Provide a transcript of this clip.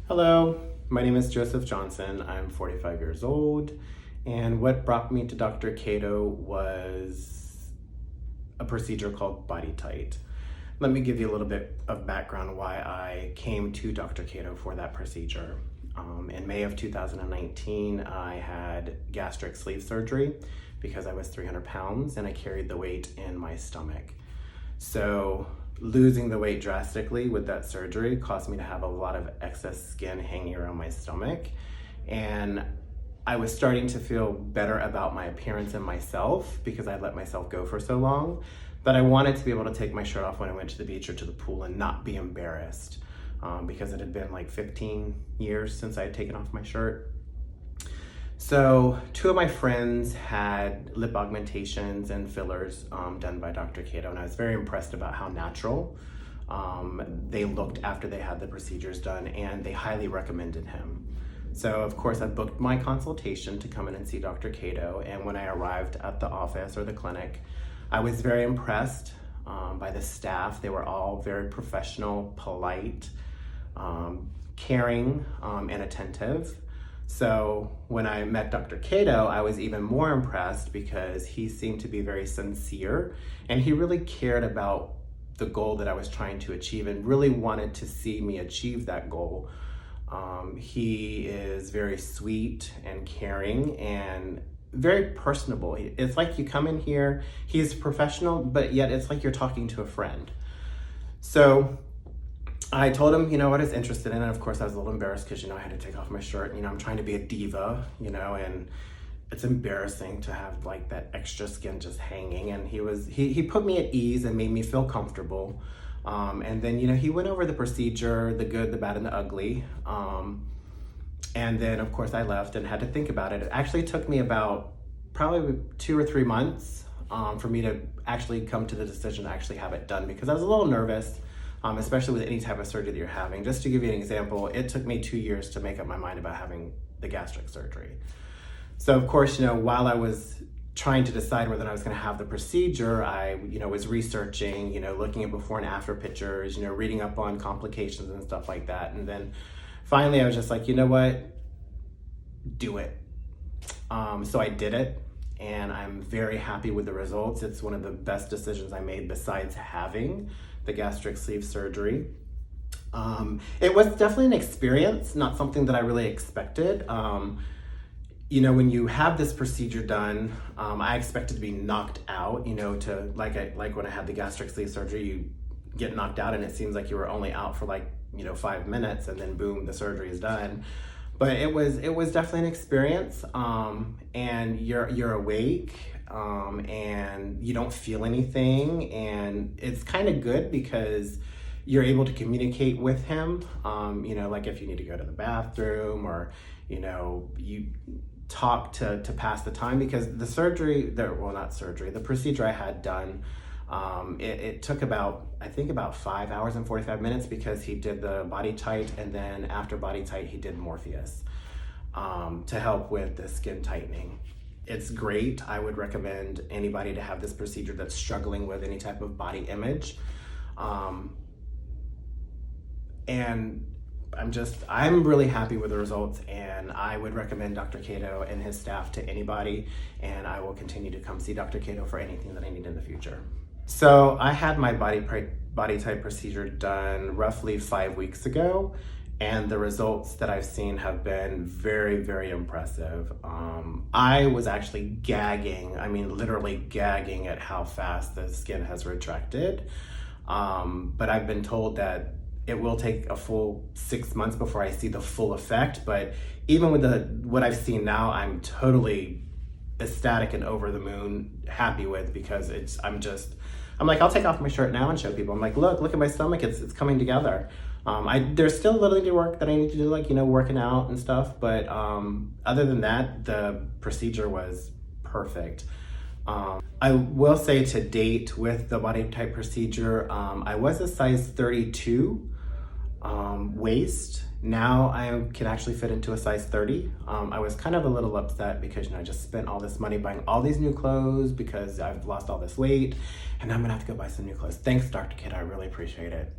Hello, my name is Joseph Johnson. I'm 45 years old, and what brought me to Dr. Kaado was a procedure called BodyTite. Let me give you a little bit of background why I came to Dr. Kaado for that procedure. In May of 2019, I had gastric sleeve surgery because I was 300 pounds and I carried the weight in my stomach. So losing the weight drastically with that surgery caused me to have a lot of excess skin hanging around my stomach. And I was starting to feel better about my appearance and myself because I'd let myself go for so long. But I wanted to be able to take my shirt off when I went to the beach or to the pool and not be embarrassed because it had been like 15 years since I had taken off my shirt. So two of my friends had lip augmentations and fillers done by Dr. Kaado, and I was very impressed about how natural they looked after they had the procedures done, and they highly recommended him. So of course I booked my consultation to come in and see Dr. Kaado, and when I arrived at the office or the clinic, I was very impressed by the staff. They were all very professional, polite, caring, and attentive. So when I met Dr. Kaado, I was even more impressed because he seemed to be very sincere and he really cared about the goal that I was trying to achieve and really wanted to see me achieve that goal. He is very sweet and caring and very personable. It's like you come in here, he's professional, but yet it's like you're talking to a friend. So I told him, what I was interested in, and of course I was a little embarrassed because, I had to take off my shirt. I'm trying to be a diva, and it's embarrassing to have like that extra skin just hanging. And he put me at ease and made me feel comfortable. And then, he went over the procedure, the good, the bad, and the ugly. And then of course I left and had to think about it. It actually took me about probably 2 or 3 months for me to actually come to the decision to actually have it done because I was a little nervous. Especially with any type of surgery that you're having. Just to give you an example, it took me 2 years to make up my mind about having the gastric surgery. So of course, while I was trying to decide whether I was gonna have the procedure, I was researching, looking at before and after pictures, reading up on complications and stuff like that. And then finally I was just like, you know what, do it. So I did it. And I'm very happy with the results. It's one of the best decisions I made besides having the gastric sleeve surgery. It was definitely an experience, not something that I really expected. When you have this procedure done, I expected to be knocked out, to like when I had the gastric sleeve surgery, you get knocked out and it seems like you were only out for 5 minutes and then boom, the surgery is done. But it was definitely an experience, and you're awake, and you don't feel anything, and it's kind of good because you're able to communicate with him. Like if you need to go to the bathroom or you talk to pass the time because the procedure I had done. It took about 5 hours and 45 minutes because he did the BodyTite, and then after BodyTite he did Morpheus to help with the skin tightening. It's great. I would recommend anybody to have this procedure that's struggling with any type of body image. And I'm really happy with the results, and I would recommend Dr. Kaado and his staff to anybody, and I will continue to come see Dr. Kaado for anything that I need in the future. So I had my BodyTite procedure done roughly 5 weeks ago, and the results that I've seen have been very, very impressive. I was actually gagging, literally gagging at how fast the skin has retracted. But I've been told that it will take a full 6 months before I see the full effect. But even with what I've seen now, I'm totally ecstatic and over the moon happy with because I'm like, I'll take off my shirt now and show people. I'm like, look at my stomach, it's coming together. There's still a little work that I need to do, working out and stuff, but other than that, the procedure was perfect. I will say to date with the BodyTite procedure, I was a size 32 waist. Now I can actually fit into a size 30. I was kind of a little upset because I just spent all this money buying all these new clothes because I've lost all this weight, and now I'm gonna have to go buy some new clothes. Thanks, Dr. Kaado, I really appreciate it.